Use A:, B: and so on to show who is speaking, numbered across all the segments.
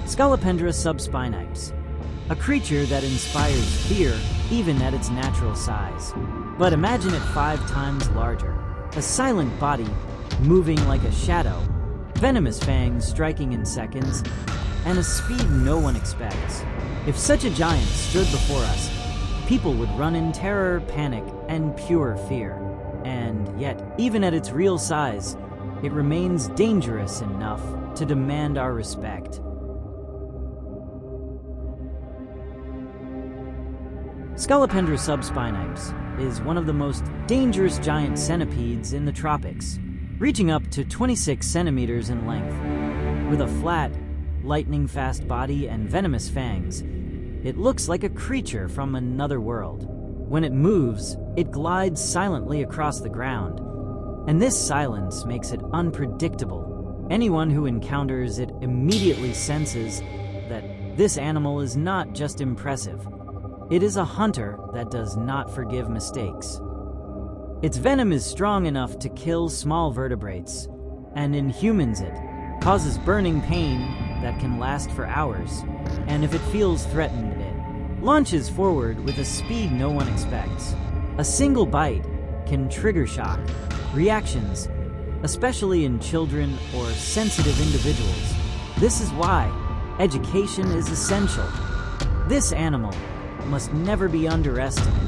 A: Scolopendra subspinipes, a creature that inspires fear even at its natural size. But imagine it 5 times larger, a silent body moving like a shadow, venomous fangs striking in seconds, and a speed no one expects. If such a giant stood before us, people would run in terror, panic, and pure fear. And yet, even at its real size, it remains dangerous enough to demand our respect. Scolopendra subspinipes is one of the most dangerous giant centipedes in the tropics, reaching up to 26 centimeters in length. With a flat, lightning-fast body and venomous fangs, it looks like a creature from another world. When it moves, it glides silently across the ground, and this silence makes it unpredictable. Anyone who encounters it immediately senses that this animal is not just impressive. It is a hunter that does not forgive mistakes. Its venom is strong enough to kill small vertebrates, and in humans it causes burning pain that can last for hours, and if it feels threatened, it launches forward with a speed no one expects. A single bite can trigger shock reactions, especially in children or sensitive individuals. This is why education is essential. This animal must never be underestimated.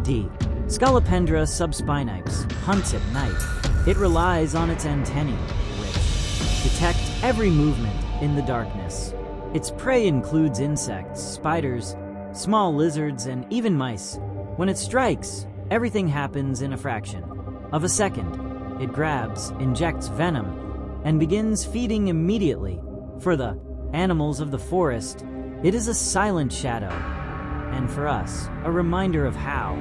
A: D. Scolopendra subspinipes hunts at night. It relies on its antennae, which detect every movement in the darkness. Its prey includes insects, spiders, small lizards, and even mice. When it strikes, everything happens in a fraction of a second. It grabs, injects venom, and begins feeding immediately. For the animals of the forest, it is a silent shadow, and for us, a reminder of how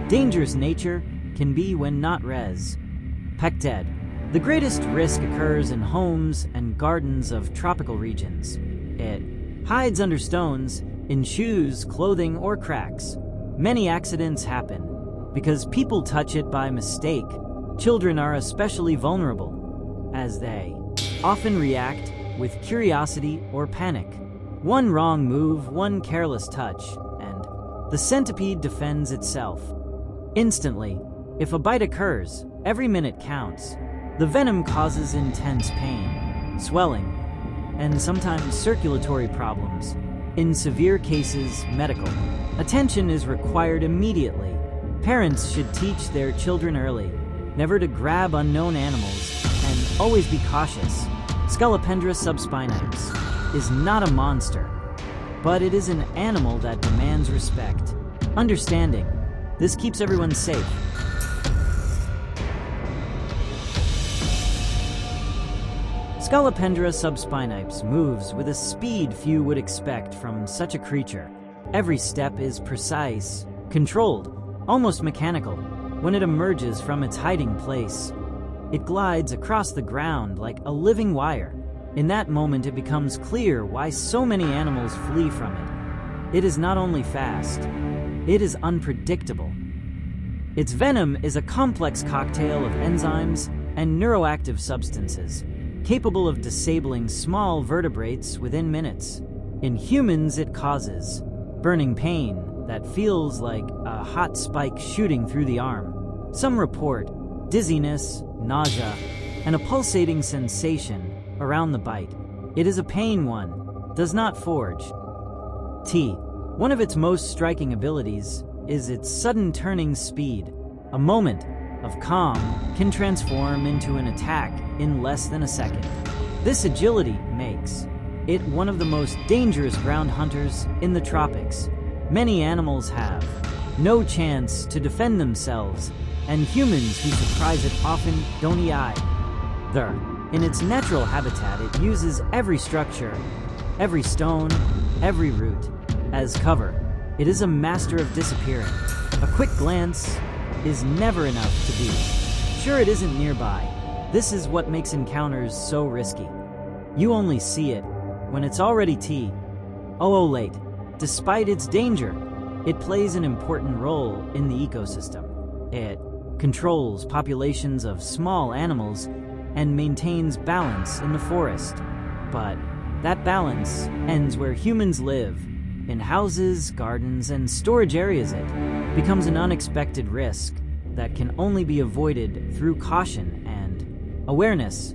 A: dangerous nature can be when not res. Pected. The greatest risk occurs in homes and gardens of tropical regions. It hides under stones, in shoes, clothing, or cracks. Many accidents happen because people touch it by mistake. Children are especially vulnerable, as they often react with curiosity or panic. One wrong move, one careless touch, and the centipede defends itself instantly. If a bite occurs, every minute counts. The venom causes intense pain, swelling, and sometimes circulatory problems. In severe cases, medical attention is required immediately. Parents should teach their children early never to grab unknown animals and always be cautious. Scolopendra subspinipes is not a monster, but it is an animal that demands respect. Understanding this keeps everyone safe. Scolopendra subspinipes moves with a speed few would expect from such a creature. Every step is precise, controlled, almost mechanical. When it emerges from its hiding place, it glides across the ground like a living wire. In that moment, it becomes clear why so many animals flee from it. It is not only fast, it is unpredictable. Its venom is a complex cocktail of enzymes and neuroactive substances, capable of disabling small vertebrates within minutes. In humans, it causes burning pain that feels like a hot spike shooting through the arm. Some report dizziness, nausea, and a pulsating sensation around the bite. It is a pain one does not forge. One of its most striking abilities is its sudden turning speed. A moment of calm can transform into an attack in less than a second. This agility makes it one of the most dangerous ground hunters in the tropics. Many animals have no chance to defend themselves, and humans who surprise it often don't either. In its natural habitat, it uses every structure, every stone, every root as cover. It is a master of disappearing. A quick glance is never enough to be sure it isn't nearby. This is what makes encounters so risky. You only see it when it's already late. Despite its danger, it plays an important role in the ecosystem. It controls populations of small animals and maintains balance in the forest. But That balance ends where humans live, in houses, gardens, and storage areas. It becomes an unexpected risk that can only be avoided through caution and awareness.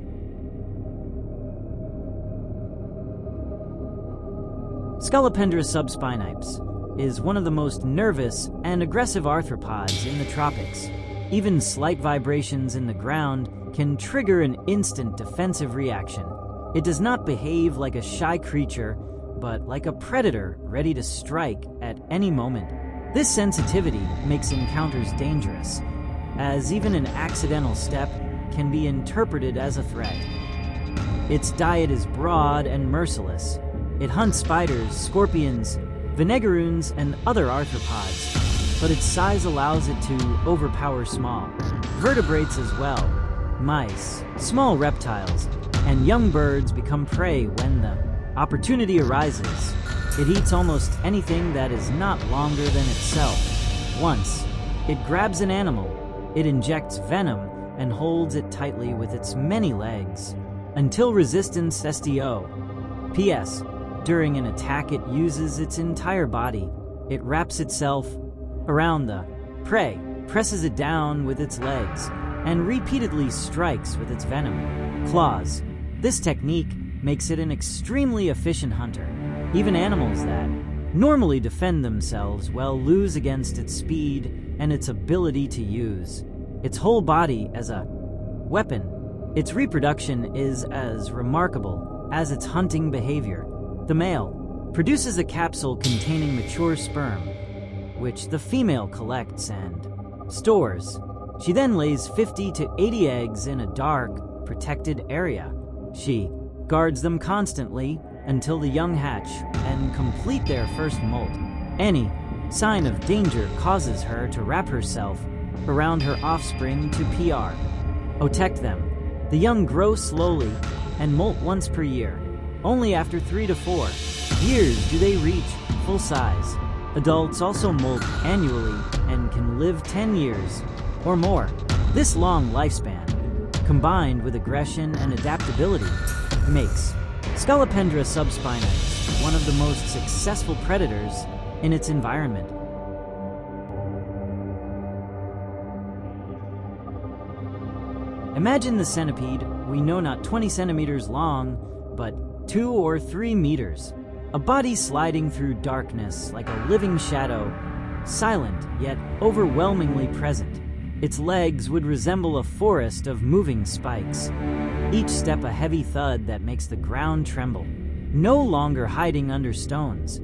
A: Scolopendra subspinipes is one of the most nervous and aggressive arthropods in the tropics. Even slight vibrations in the ground can trigger an instant defensive reaction. It does not behave like a shy creature, but like a predator ready to strike at any moment. This sensitivity makes encounters dangerous, as even an accidental step can be interpreted as a threat. Its diet is broad and merciless. It hunts spiders, scorpions, vinegaroons, and other arthropods, but its size allows it to overpower small vertebrates as well. Mice, small reptiles, and young birds become prey when the opportunity arises. It eats almost anything that is not longer than itself. Once it grabs an animal, it injects venom and holds it tightly with its many legs until resistance STO. P.S. During an attack, it uses its entire body. It wraps itself around the prey, presses it down with its legs, and repeatedly strikes with its venom claws. This technique makes it an extremely efficient hunter. Even animals that normally defend themselves well lose against its speed and its ability to use its whole body as a weapon. Its reproduction is as remarkable as its hunting behavior. The male produces a capsule containing mature sperm, which the female collects and stores. She then lays 50 to 80 eggs in a dark, protected area. She guards them constantly until the young hatch and complete their first molt. Any sign of danger causes her to wrap herself around her offspring to protect them. The young grow slowly and molt once per year. Only after 3 to 4 years do they reach full size. Adults also molt annually and can live 10 years or more. This long lifespan, combined with aggression and adaptability, makes Scolopendra subspinipes one of the most successful predators in its environment. Imagine the centipede, we know not 20 centimeters long, but 2 or 3 meters. A body sliding through darkness like a living shadow, silent yet overwhelmingly present. Its legs would resemble a forest of moving spikes, each step a heavy thud that makes the ground tremble. No longer hiding under stones,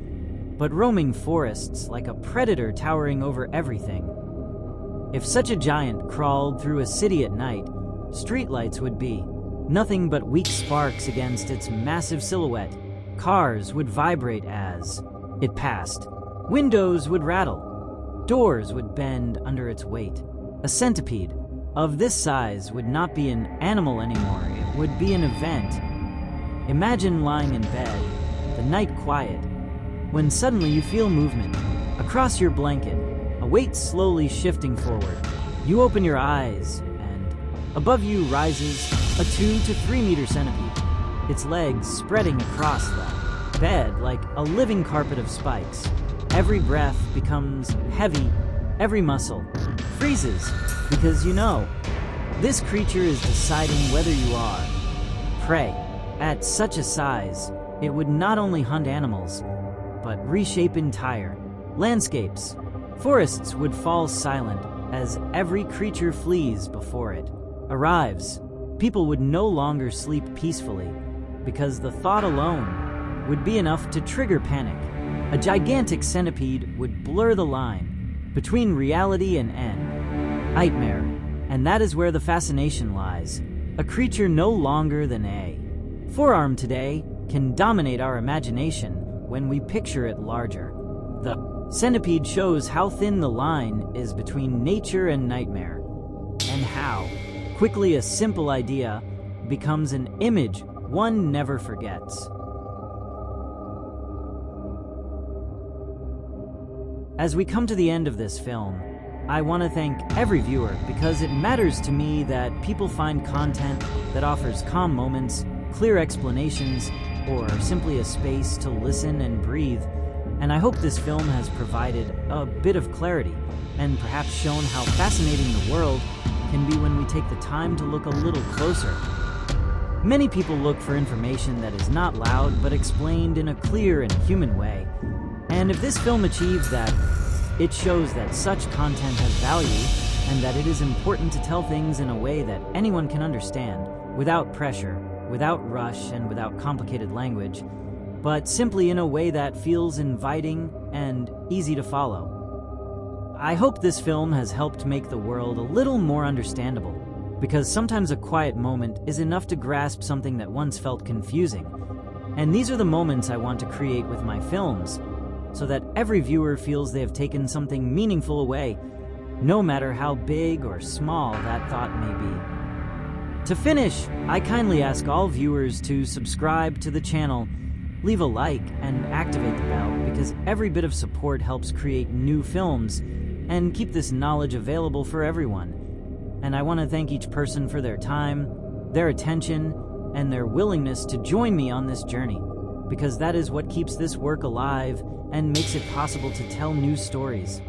A: but roaming forests like a predator towering over everything. If such a giant crawled through a city at night, streetlights would be nothing but weak sparks against its massive silhouette. Cars would vibrate as it passed. Windows would rattle. Doors would bend under its weight. A centipede of this size would not be an animal anymore. It would be an event. Imagine lying in bed, the night quiet, when suddenly you feel movement across your blanket, a weight slowly shifting forward. You open your eyes, and above you rises a 2 to 3 meter centipede, its legs spreading across the bed like a living carpet of spikes. Every breath becomes heavy, every muscle freezes, because you know, this creature is deciding whether you are prey. At such a size, it would not only hunt animals, but reshape entire landscapes. Forests would fall silent as every creature flees before it arrives. People would no longer sleep peacefully, because the thought alone would be enough to trigger panic. A gigantic centipede would blur the line between reality and nightmare, and that is where the fascination lies. A creature no longer than a forearm today can dominate our imagination when we picture it larger. The centipede shows how thin the line is between nature and nightmare, and how quickly a simple idea becomes an image one never forgets. As we come to the end of this film, I want to thank every viewer, because it matters to me that people find content that offers calm moments, clear explanations, or simply a space to listen and breathe. And I hope this film has provided a bit of clarity and perhaps shown how fascinating the world can be when we take the time to look a little closer. Many people look for information that is not loud but explained in a clear and human way. And if this film achieves that, it shows that such content has value and that it is important to tell things in a way that anyone can understand, without pressure, without rush, and without complicated language, but simply in a way that feels inviting and easy to follow. I hope this film has helped make the world a little more understandable, because sometimes a quiet moment is enough to grasp something that once felt confusing. And these are the moments I want to create with my films, so that every viewer feels they have taken something meaningful away, no matter how big or small that thought may be. To finish, I kindly ask all viewers to subscribe to the channel, leave a like, and activate the bell, because every bit of support helps create new films and keep this knowledge available for everyone. And I want to thank each person for their time, their attention, and their willingness to join me on this journey, because that is what keeps this work alive and makes it possible to tell new stories.